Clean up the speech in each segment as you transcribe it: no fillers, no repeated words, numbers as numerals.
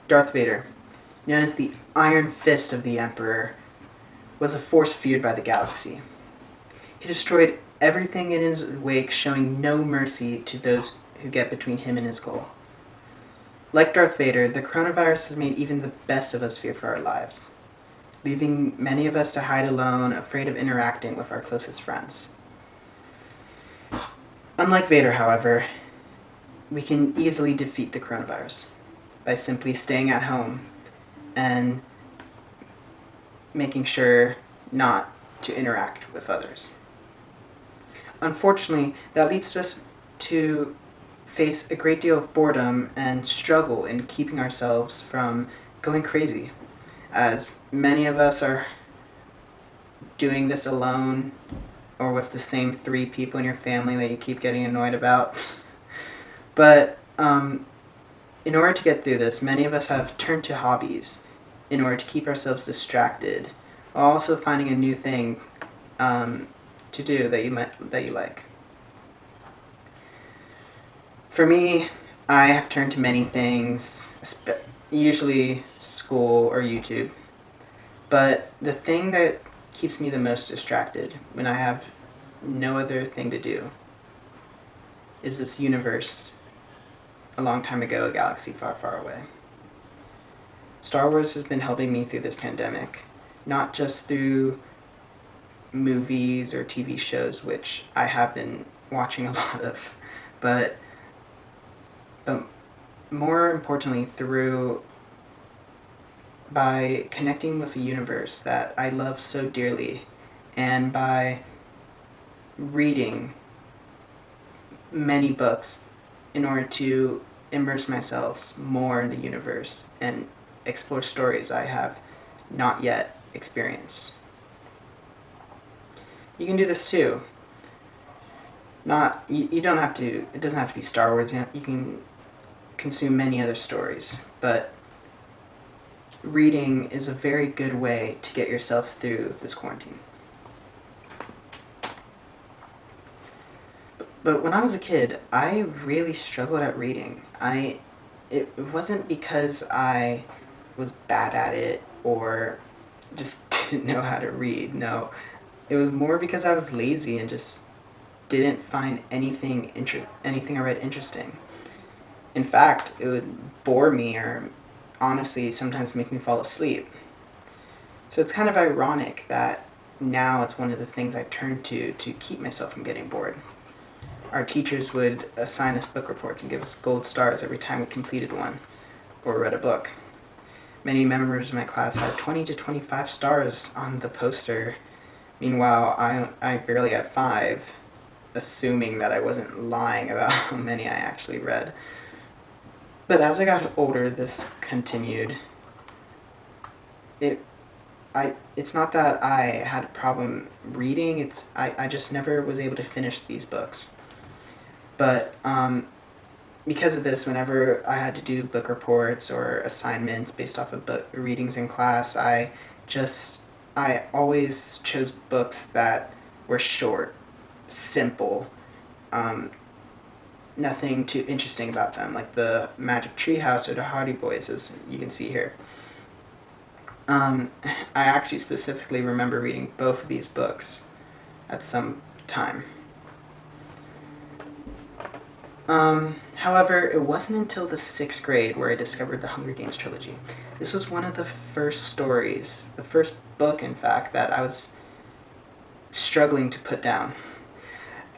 Darth Vader, known as the Iron Fist of the Emperor, was a force feared by the galaxy. He destroyed everything in his wake, showing no mercy to those who get between him and his goal. Like Darth Vader, the coronavirus has made even the best of us fear for our lives, leaving many of us to hide alone, afraid of interacting with our closest friends. Unlike Vader, however, we can easily defeat the coronavirus by simply staying at home and making sure not to interact with others. Unfortunately, that leads us to face a great deal of boredom and struggle in keeping ourselves from going crazy, as many of us are doing this alone or with the same 3 people in your family that you keep getting annoyed about. But in order to get through this, many of us have turned to hobbies in order to keep ourselves distracted, while also finding a new thing to do that you like. For me, I have turned to many things, usually school or YouTube. But the thing that keeps me the most distracted when I have no other thing to do is this universe a long time ago, a galaxy far, far away. Star Wars has been helping me through this pandemic, not just through movies or TV shows, which I have been watching a lot of, but more importantly by connecting with a universe that I love so dearly, and by reading many books in order to immerse myself more in the universe and explore stories I have not yet experienced. You can do this too. You don't have to. It doesn't have to be Star Wars. You can consume many other stories, but reading is a very good way to get yourself through this quarantine. But when I was a kid, I really struggled at reading. It wasn't because I was bad at it or just didn't know how to read. No, it was more because I was lazy and just didn't find anything I read interesting. In fact, it would bore me or honestly sometimes make me fall asleep. So it's kind of ironic that now it's one of the things I turn to keep myself from getting bored. Our teachers would assign us book reports and give us gold stars every time we completed one or read a book. Many members of my class had 20 to 25 stars on the poster. Meanwhile, I barely had 5, assuming that I wasn't lying about how many I actually read. But as I got older, this continued. It's not that I had a problem reading, I just never was able to finish these books. But because of this, whenever I had to do book reports or assignments based off of book readings in class, I always chose books that were short, simple, nothing too interesting about them, like the Magic Tree House or the Hardy Boys, as you can see here. I actually specifically remember reading both of these books at some time. However, it wasn't until the 6th grade where I discovered the Hunger Games trilogy. This was one of the first stories, the first book, in fact, that I was struggling to put down.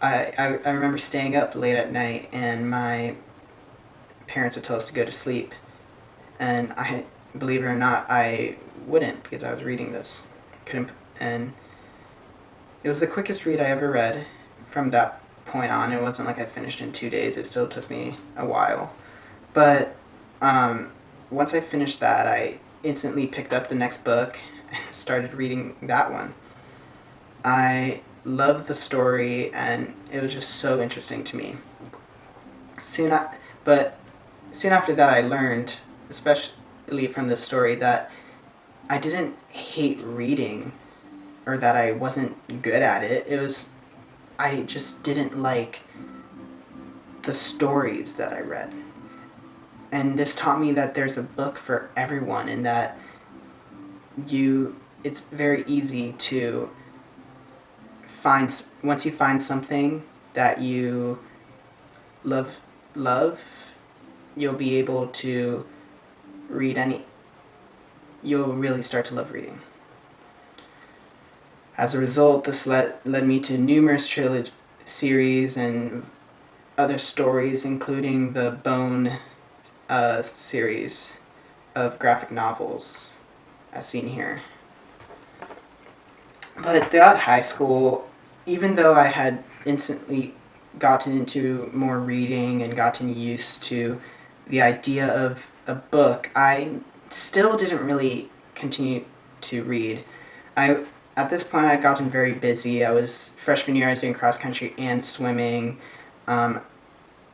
I remember staying up late at night and my parents would tell us to go to sleep. And believe it or not, I wouldn't because I was reading this. And it was the quickest read I ever read from that point on. It wasn't like I finished in 2 days. It still took me a while. But once I finished that, I instantly picked up the next book and started reading that one. I loved the story and it was just so interesting to me. But soon after that, I learned, especially from this story, that I didn't hate reading or that I wasn't good at it. I just didn't like the stories that I read. And this taught me that there's a book for everyone, and that it's very easy to once you find something that you love, you'll be able to read any you'll really start to love reading. As a result, this led me to numerous trilogy series and other stories, including the Bone series of graphic novels, as seen here. But throughout high school, even though I had instantly gotten into more reading and gotten used to the idea of a book, I still didn't really continue to read. At this point, I had gotten very busy. I was freshman year. I was doing cross country and swimming, um,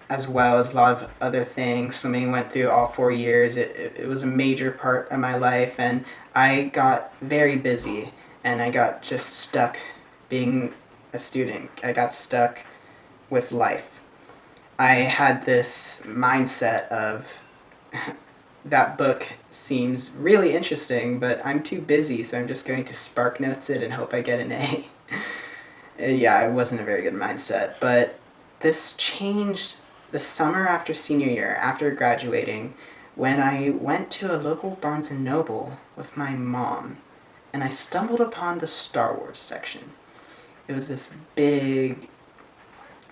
as well as a lot of other things. Swimming went through all 4 years. It was a major part of my life, and I got very busy, and I got just stuck being a student. I got stuck with life. I had this mindset of that book seems really interesting, but I'm too busy, so I'm just going to spark notes it and hope I get an A. Yeah, it wasn't a very good mindset, but this changed the summer after senior year, after graduating, when I went to a local Barnes& and Noble with my mom, and I stumbled upon the Star Wars section. It was this big,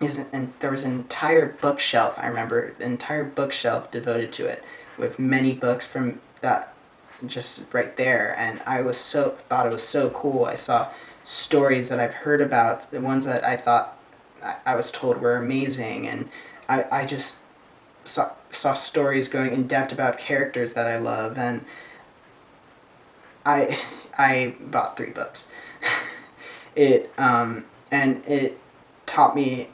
and there was an entire bookshelf, I remember, an entire bookshelf devoted to it, with many books from that just right there, and thought it was so cool. I saw stories that I've heard about, the ones that I thought I was told were amazing, and I just saw stories going in depth about characters that I love, and I bought 3 books. And it taught me,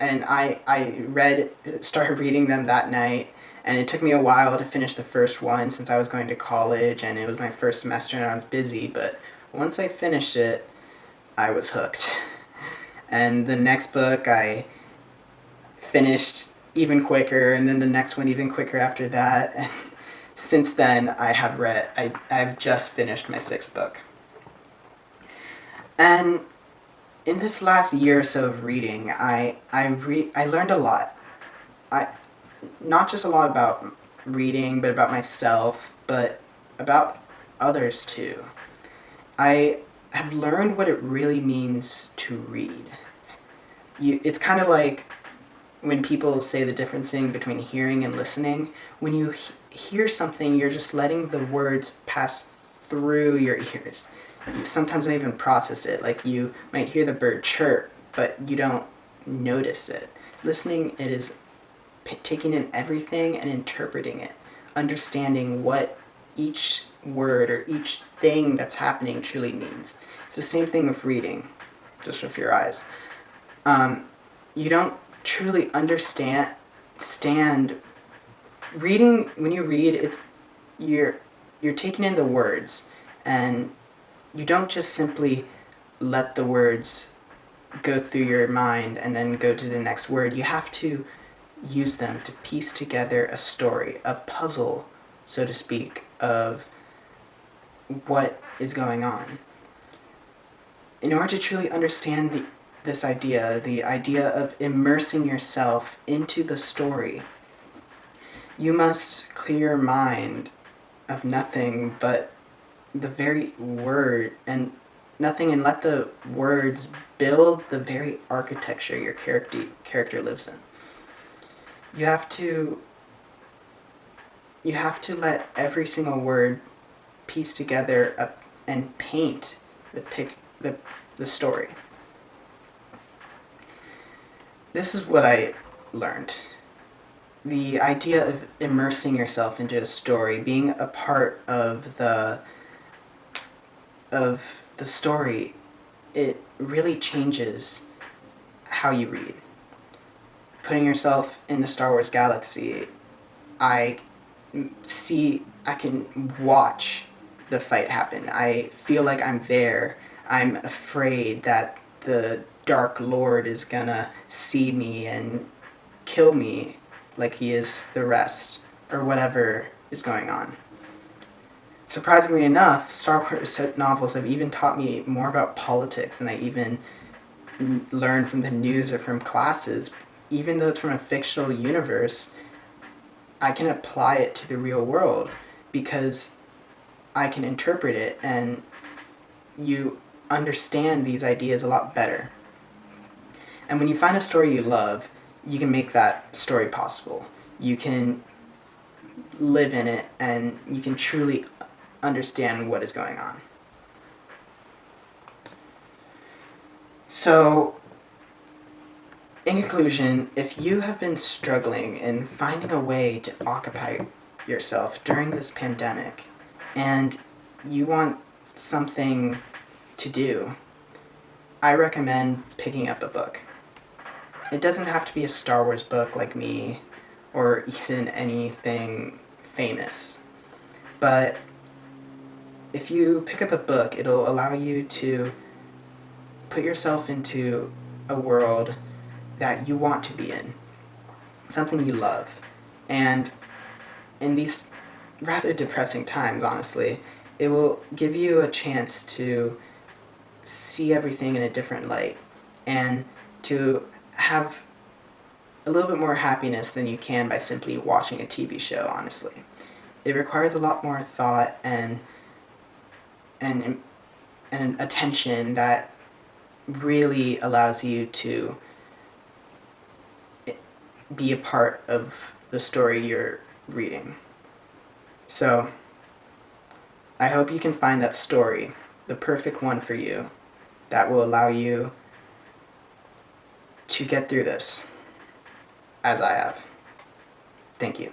and I started reading them that night, and it took me a while to finish the first one since I was going to college and it was my first semester and I was busy, but once I finished it, I was hooked. And the next book I finished even quicker, and then the next one even quicker after that, and since then I've just finished my 6th book. And in this last year or so of reading, I learned a lot. Not just a lot about reading, but about myself, but about others too. I have learned what it really means to read. It's kind of like when people say the difference between hearing and listening. When you hear something, you're just letting the words pass through your ears. You sometimes don't even process it. Like, you might hear the bird chirp, but you don't notice it. Listening, it is taking in everything and interpreting it, understanding what each word or each thing that's happening truly means. It's the same thing with reading, just with your eyes. You don't truly understand reading. When you read it, you're taking in the words, and you don't just simply let the words go through your mind and then go to the next word. You have to use them to piece together a story, a puzzle, so to speak, of what is going on. In order to truly understand the idea of immersing yourself into the story, you must clear your mind of nothing but the very word and nothing, and let the words build the very architecture your character lives in. You have to let every single word piece together and paint the story. This is what I learned. The idea of immersing yourself into a story, being a part of the story, it really changes how you read. Putting yourself in the Star Wars galaxy, I can watch the fight happen. I feel like I'm there. I'm afraid that the Dark Lord is gonna see me and kill me like he is the rest or whatever is going on. Surprisingly enough, Star Wars novels have even taught me more about politics than I even learned from the news or from classes. Even though it's from a fictional universe, I can apply it to the real world because I can interpret it and you understand these ideas a lot better. And when you find a story you love, you can make that story possible. You can live in it and you can truly understand what is going on. So, in conclusion, if you have been struggling in finding a way to occupy yourself during this pandemic and you want something to do, I recommend picking up a book. It doesn't have to be a Star Wars book like me or even anything famous, but if you pick up a book, it'll allow you to put yourself into a world that you want to be in, something you love. And in these rather depressing times, honestly, it will give you a chance to see everything in a different light and to have a little bit more happiness than you can by simply watching a TV show, honestly. It requires a lot more thought and and attention that really allows you to be a part of the story you're reading. So, I hope you can find that story, the perfect one for you, that will allow you to get through this, as I have. Thank you.